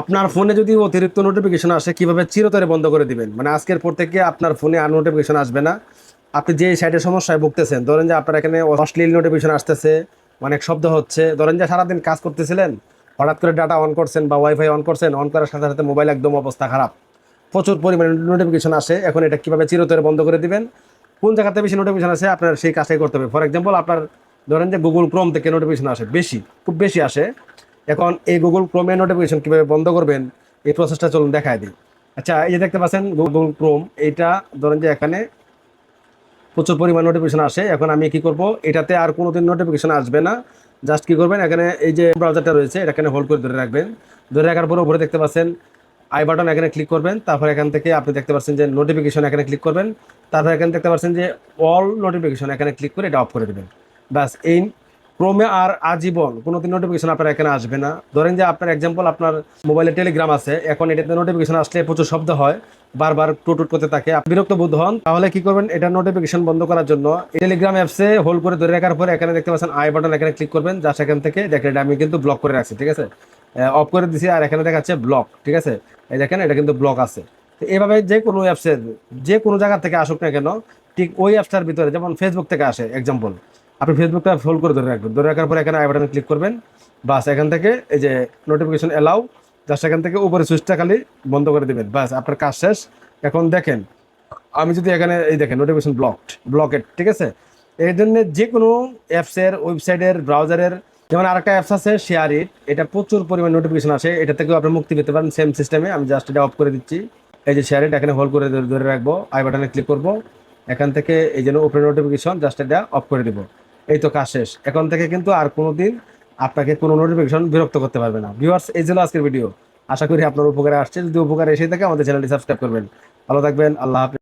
আপনার ফোনে যদি অতিরিক্ত নোটিফিকেশন আসে কিভাবে চিরতরে বন্ধ করে দিবেন, মানে আজকের পর থেকে আপনার ফোনে আর নোটিফিকেশন আসবে না। আপনি যে সাইটের সমস্যায় ভুগতেছেন, ধরেন যে আপনার এখানে অশ্লীল নোটিফিকেশন আসতেছে, অনেক শব্দ হচ্ছে, ধরেন যে সারাদিন কাজ করতেছিলেন, হঠাৎ করে ডাটা অন করছেন বা ওয়াইফাই অন করছেন, অন করার সাথে সাথে মোবাইল একদম অবস্থা খারাপ, প্রচুর পরিমাণে নোটিফিকেশন আসে। এখন এটা কিভাবে চিরতরে বন্ধ করে দিবেন, কোন জায়গাতে বেশি নোটিফিকেশন আসে আপনার সেই কাজটাই করতে হবে। ফর এক্সাম্পল, আপনার ধরেন যে গুগল ক্রোম থেকে নোটিফিকেশন আসে বেশি, খুব বেশি আসে। এখন এই গুগল ক্রোমের নোটিফিকেশন কিভাবে বন্ধ করবেন, এই প্রসেসটা চলুন দেখায় দিই। আচ্ছা, এই যে দেখতে পাচ্ছেন গুগল ক্রোম, এইটা ধরেন যে এখানে প্রচুর পরিমাণ নোটিফিকেশন আসে। এখন আমি কি করব, এটাতে আর কোনোদিন নোটিফিকেশন আসবে না। জাস্ট কি করবেন, এখানে এই যে ব্রাউজারটা রয়েছে এটা এখানে হোল্ড করে ধরে রাখবেন। ধরে রাখার পরে উপরে দেখতে পাচ্ছেন আই বাটন, এখানে ক্লিক করবেন। তারপর এখান থেকে আপনি দেখতে পাচ্ছেন যে নোটিফিকেশন, এখানে ক্লিক করবেন। তারপর এখানে দেখতে পাচ্ছেন যে অল নোটিফিকেশন, এখানে ক্লিক করে এটা অফ করে দেবেন। ব্যাস, এই ক্রোমে আর আজীবন কোনোদিন নোটিফিকেশন আপনার এখানে আসবে না। ধরেন যে আপনার এক্সাম্পল, আপনার মোবাইলে টেলিগ্রাম আছে, এখন এটাতে নোটিফিকেশন আসলে প্রচুর শব্দ হয়, বারবার টুট করতে থাকে, আপনি বিরক্ত বোধ হন, তাহলে কি করবেন, এটা নোটিফিকেশন বন্ধ করার জন্য টেলিগ্রাম অ্যাপসে হোল্ড করে ধরে রাখার পরে এখানে দেখতে পাচ্ছেন আই বাটন, এখানে ক্লিক করবেন। যা সেখান থেকে দেখেন এটা আমি কিন্তু ব্লক করে রাখছি, ঠিক আছে, অফ করে দিছি। আর এখানে দেখাচ্ছে ব্লক, ঠিক আছে, এই দেখেন এটা কিন্তু ব্লক আছে। তো এইভাবে যে কোনো অ্যাপসের যে কোনো জায়গা থেকে আসুক না কেন, ঠিক ওই অ্যাপসটার ভিতরে, যেমন ফেসবুক থেকে আসে এক্সাম্পল, আপনি ফেসবুকটা হোল্ড করে ধরে রাখবেন। ধরে রাখার পরে এখানে আই বাটনে ক্লিক করবেন। বাস, এখান থেকে এই যে নোটিফিকেশন এলাও, জাস্ট এখান থেকে উপরে সুইচটা খালি বন্ধ করে দিবেন, বাস আপনার কাজ শেষ। এখন দেখেন, আমি যদি এখানে এই দেখেন নোটিফিকেশন ব্লকেড, ঠিক আছে। এই জন্য যে কোনো অ্যাপসের, ওয়েবসাইটের, ব্রাউজারের, যেমন আরেকটা অ্যাপস আছে শেয়ার ইট, এটা প্রচুর পরিমাণ নোটিফিকেশন আসে, এটা থেকেও আপনি মুক্তি পেতে পারেন সেম সিস্টেমে। আমি জাস্ট এটা অফ করে দিচ্ছি। এই যে শেয়ার ইট, এখানে হোল্ড করে ধরে রাখবো, আই বাটনে ক্লিক করব, এখান থেকে এই জন্য ওপেন নোটিফিকেশন, জাস্ট এটা অফ করে দিব। এই তো কাজ শেষ। এখন থেকে কিন্তু আর কোনোদিন আপনাকে কোনো নোটিফিকেশন বিরক্ত করতে পারবে না। ভিউয়ার্স, এই ছিল আজকের ভিডিও। আশা করি আপনার উপকারে আসছে। যদি উপকারে এসে থাকে আমাদের চ্যানেলটি সাবস্ক্রাইব করবেন। ভালো থাকবেন, আল্লাহ হাফেজ।